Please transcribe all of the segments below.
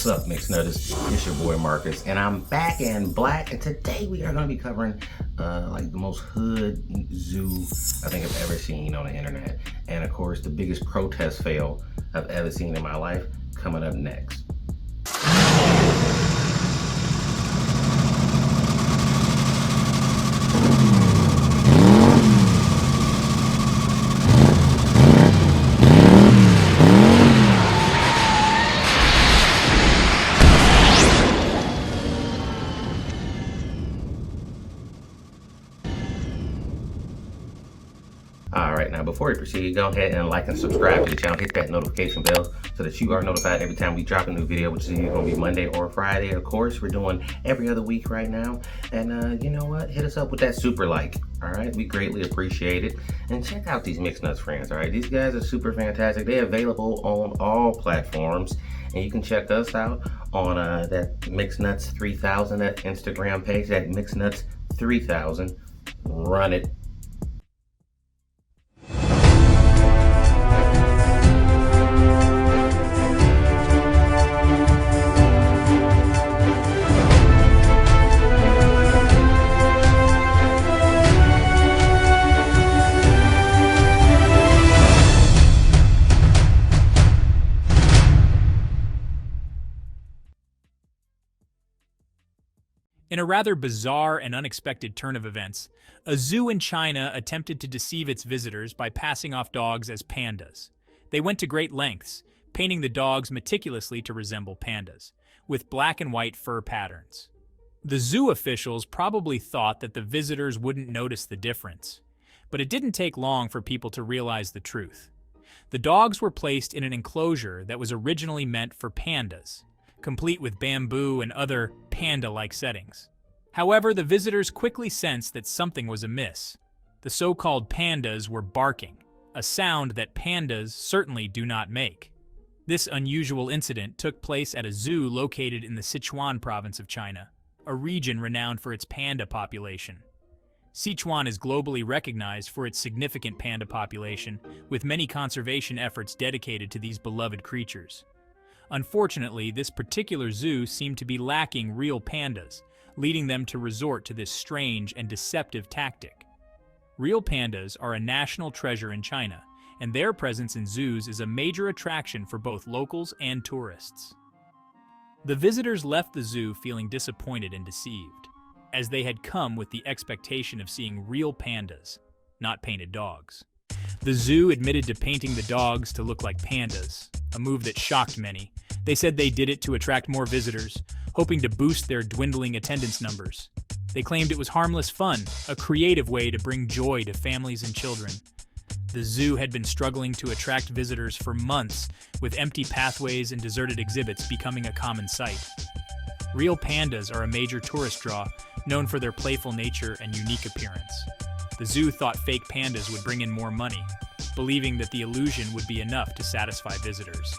What's up, Mixed Nutters? It's your boy Marcus, and I'm back in black. And today we are going to be covering like the most hood zoo I think I've ever seen on the internet, and of course the biggest protest fail I've ever seen in my life coming up next. Alright, now before we proceed, go ahead and like and subscribe to the channel. Hit that notification bell so that you are notified every time we drop a new video, which is either going to be Monday or Friday. Of course, we're doing every other week right now. And you know what? Hit us up with that super like. Alright, we greatly appreciate it. And check out these Mixed Nuts friends. Alright, these guys are super fantastic. They're available on all platforms. And you can check us out on that Mixed Nuts 3000, that Instagram page, that Mixed Nuts 3000. Run it. In a rather bizarre and unexpected turn of events, a zoo in China attempted to deceive its visitors by passing off dogs as pandas. They went to great lengths, painting the dogs meticulously to resemble pandas, with black and white fur patterns. The zoo officials probably thought that the visitors wouldn't notice the difference, but it didn't take long for people to realize the truth. The dogs were placed in an enclosure that was originally meant for pandas, complete with bamboo and other panda-like settings. However, the visitors quickly sensed that something was amiss. The so-called pandas were barking, a sound that pandas certainly do not make. This unusual incident took place at a zoo located in the Sichuan province of China, a region renowned for its panda population. Sichuan is globally recognized for its significant panda population, with many conservation efforts dedicated to these beloved creatures. Unfortunately, this particular zoo seemed to be lacking real pandas, leading them to resort to this strange and deceptive tactic. Real pandas are a national treasure in China, and their presence in zoos is a major attraction for both locals and tourists. The visitors left the zoo feeling disappointed and deceived, as they had come with the expectation of seeing real pandas, not painted dogs. The zoo admitted to painting the dogs to look like pandas, a move that shocked many. They said they did it to attract more visitors, hoping to boost their dwindling attendance numbers. They claimed it was harmless fun, a creative way to bring joy to families and children. The zoo had been struggling to attract visitors for months, with empty pathways and deserted exhibits becoming a common sight. Real pandas are a major tourist draw, known for their playful nature and unique appearance. The zoo thought fake pandas would bring in more money, believing that the illusion would be enough to satisfy visitors.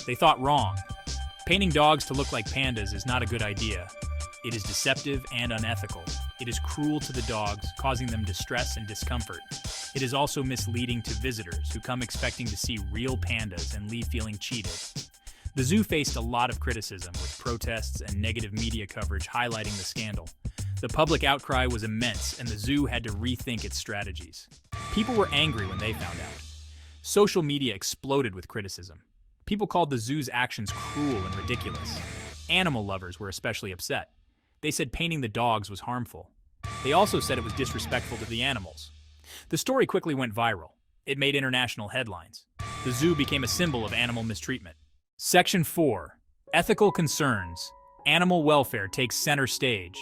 They thought wrong. Painting dogs to look like pandas is not a good idea. It is deceptive and unethical. It is cruel to the dogs, causing them distress and discomfort. It is also misleading to visitors who come expecting to see real pandas and leave feeling cheated. The zoo faced a lot of criticism, with protests and negative media coverage highlighting the scandal. The public outcry was immense, and the zoo had to rethink its strategies. People were angry when they found out. Social media exploded with criticism. People called the zoo's actions cruel and ridiculous. Animal lovers were especially upset. They said painting the dogs was harmful. They also said it was disrespectful to the animals. The story quickly went viral. It made international headlines. The zoo became a symbol of animal mistreatment. Section 4. Ethical concerns. Animal welfare takes center stage.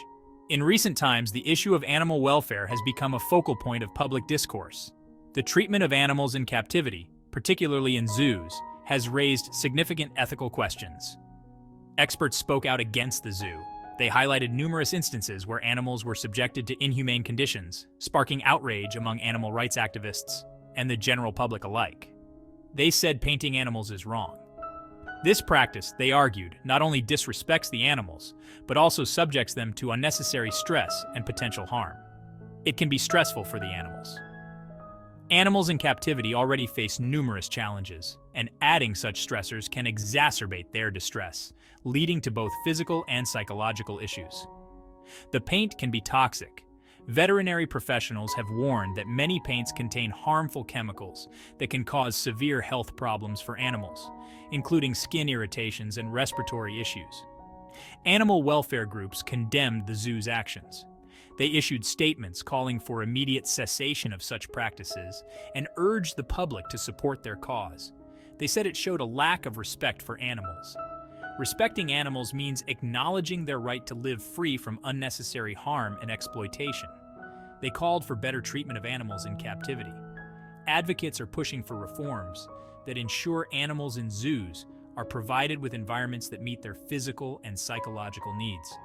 In recent times, the issue of animal welfare has become a focal point of public discourse. The treatment of animals in captivity, particularly in zoos, has raised significant ethical questions. Experts spoke out against the zoo. They highlighted numerous instances where animals were subjected to inhumane conditions, sparking outrage among animal rights activists and the general public alike. They said painting animals is wrong. This practice, they argued, not only disrespects the animals, but also subjects them to unnecessary stress and potential harm. It can be stressful for the animals. Animals in captivity already face numerous challenges, and adding such stressors can exacerbate their distress, leading to both physical and psychological issues. The paint can be toxic. Veterinary professionals have warned that many paints contain harmful chemicals that can cause severe health problems for animals, including skin irritations and respiratory issues. Animal welfare groups condemned the zoo's actions. They issued statements calling for immediate cessation of such practices and urged the public to support their cause. They said it showed a lack of respect for animals. Respecting animals means acknowledging their right to live free from unnecessary harm and exploitation. They called for better treatment of animals in captivity. Advocates are pushing for reforms that ensure animals in zoos are provided with environments that meet their physical and psychological needs.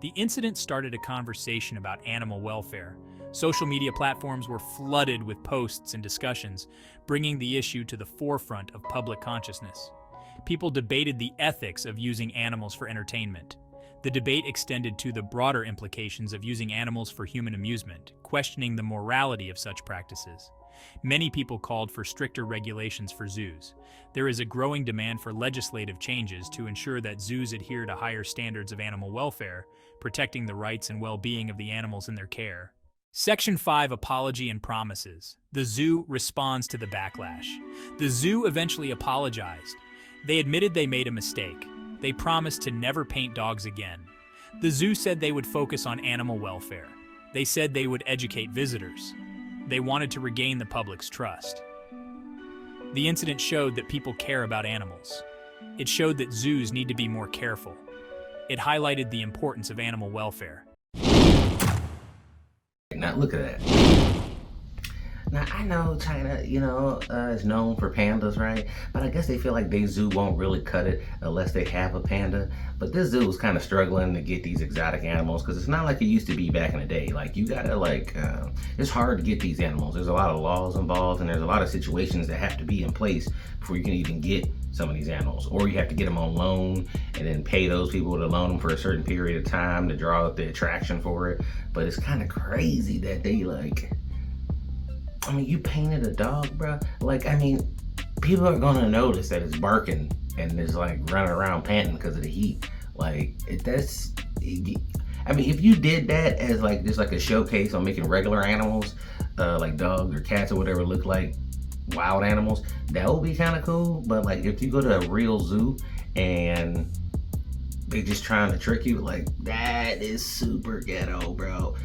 The incident started a conversation about animal welfare. Social media platforms were flooded with posts and discussions, bringing the issue to the forefront of public consciousness. People debated the ethics of using animals for entertainment. The debate extended to the broader implications of using animals for human amusement, questioning the morality of such practices. Many people called for stricter regulations for zoos. There is a growing demand for legislative changes to ensure that zoos adhere to higher standards of animal welfare, protecting the rights and well-being of the animals in their care. Section 5 Apology and Promises. The zoo responds to the backlash. The zoo eventually apologized. They admitted they made a mistake. They promised to never paint dogs again. The zoo said they would focus on animal welfare. They said they would educate visitors. They wanted to regain the public's trust. The incident showed that people care about animals. It showed that zoos need to be more careful. It highlighted the importance of animal welfare. Now look at that. Now I know China, is known for pandas, right? But I guess they feel like their zoo won't really cut it unless they have a panda. But this zoo is kind of struggling to get these exotic animals because it's not like it used to be back in the day. Like you gotta it's hard to get these animals. There's a lot of laws involved and there's a lot of situations that have to be in place before you can even get some of these animals. Or you have to get them on loan and then pay those people to loan them for a certain period of time to draw up the attraction for it. But it's kind of crazy that they you painted a dog, bro. People are gonna notice that it's barking and it's running around panting because of the heat. If you did that as just a showcase on making regular animals, like dogs or cats or whatever look like wild animals, that would be kind of cool. But if you go to a real zoo and they just trying to trick you, that is super ghetto, bro.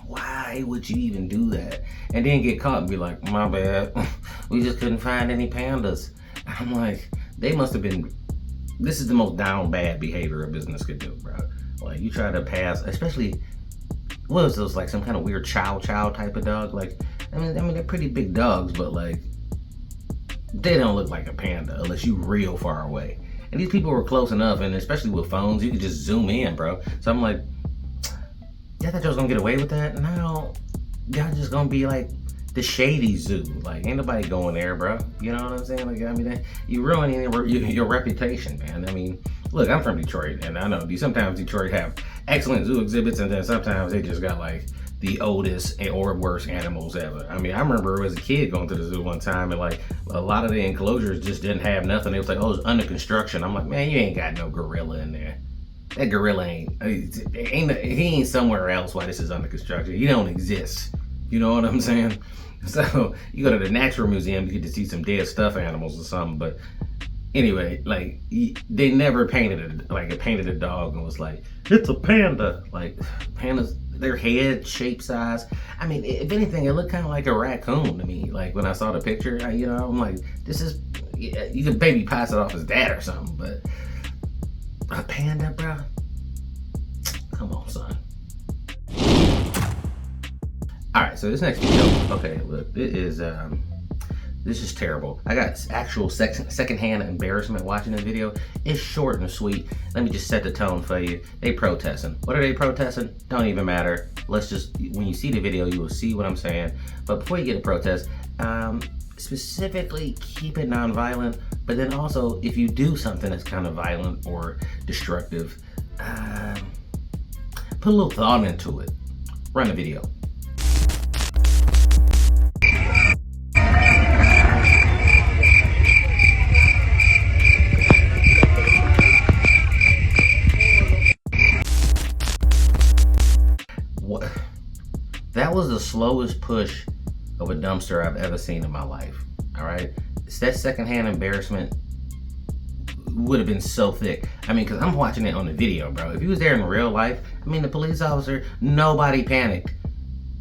Why would you even do that? And then get caught and be like, my bad, we just couldn't find any pandas. I'm like, they must have been, this is the most down bad behavior a business could do, bro. You try to pass, especially, what was those, some kind of weird chow type of dog? They're pretty big dogs, but they don't look like a panda unless you real far away. And these people were close enough, and especially with phones, you could just zoom in, bro. So I'm like, y'all thought y'all was gonna get away with that? No, y'all just gonna be the shady zoo. Ain't nobody going there, bro. You know what I'm saying? You ruining your reputation, man. Look, I'm from Detroit, and I know sometimes Detroit have excellent zoo exhibits, and then sometimes they just got the oldest or worst animals ever. I remember as a kid going to the zoo one time, and a lot of the enclosures just didn't have nothing. It was oh, it's under construction. I'm like, man, you ain't got no gorilla in there. That gorilla he ain't somewhere else while this is under construction. He don't exist. You know what I'm saying? So you go to the natural museum, you get to see some dead stuffed animals or something. But anyway, they never painted it painted a dog and was it's a panda. Pandas, their head shape size. If anything, it looked kind of like a raccoon to me. When I saw the picture, I'm like, this is, you could maybe pass it off as dad or something, but a panda, bro? Come on, son. All right, so this next video, okay, look, this is terrible. I got actual secondhand embarrassment watching this video. It's short and sweet. Let me just set the tone for you. They protesting. What are they protesting? Don't even matter. When you see the video, you will see what I'm saying. But before you get to protest, specifically keep it nonviolent, but then also if you do something that's kind of violent or destructive, put a little thought into it. Run the video. slowest push of a dumpster I've ever seen in my life. All right, it's that secondhand embarrassment would have been so thick. I mean, because I'm watching it on the video, bro. If he was there in real life, I mean, the police officer, nobody panicked.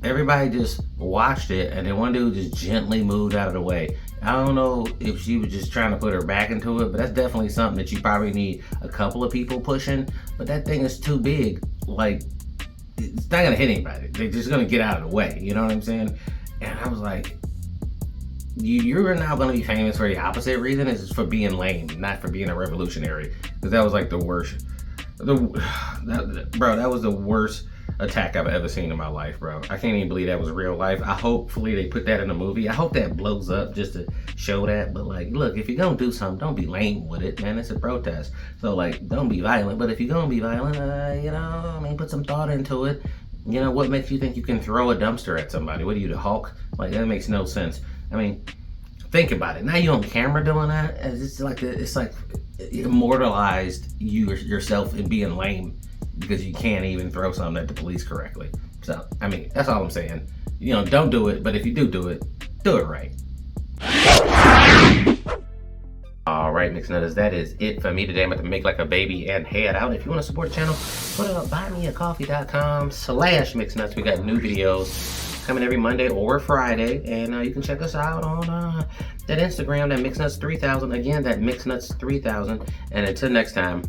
Everybody just watched it, and then one dude just gently moved out of the way. I don't know if she was just trying to put her back into it, but that's definitely something that you probably need a couple of people pushing. But that thing is too big. Like, it's not gonna hit anybody. They're just gonna get out of the way. You know what I'm saying? And I was like, you're now gonna be famous for the opposite reason, is for being lame, not for being a revolutionary. Because that was like the worst. Bro, that was the worst attack I've ever seen in my life, bro. I can't even believe that was real life. Hopefully they put that in the movie. I hope that blows up just to show that. But like, look, if you're gonna do something, don't be lame with it, man. It's a protest. So like, don't be violent. But if you're gonna be violent, you know, I mean, put some thought into it. You know, what makes you think you can throw a dumpster at somebody? What are you, the Hulk? Like, that makes no sense. I mean, think about it. Now you on camera doing that. It's like immortalized yourself in being lame because you can't even throw something at the police correctly. So, I mean, that's all I'm saying. You know, don't do it, but if you do it, do it right. All right, Mixed Nutters, that is it for me today. I'm about to make like a baby and head out. If you want to support the channel, go to buymeacoffee.com/mixednuts. We got new videos coming every Monday or Friday, and you can check us out on that Instagram, that MixedNuts3000. Again, that MixedNuts3000. And until next time,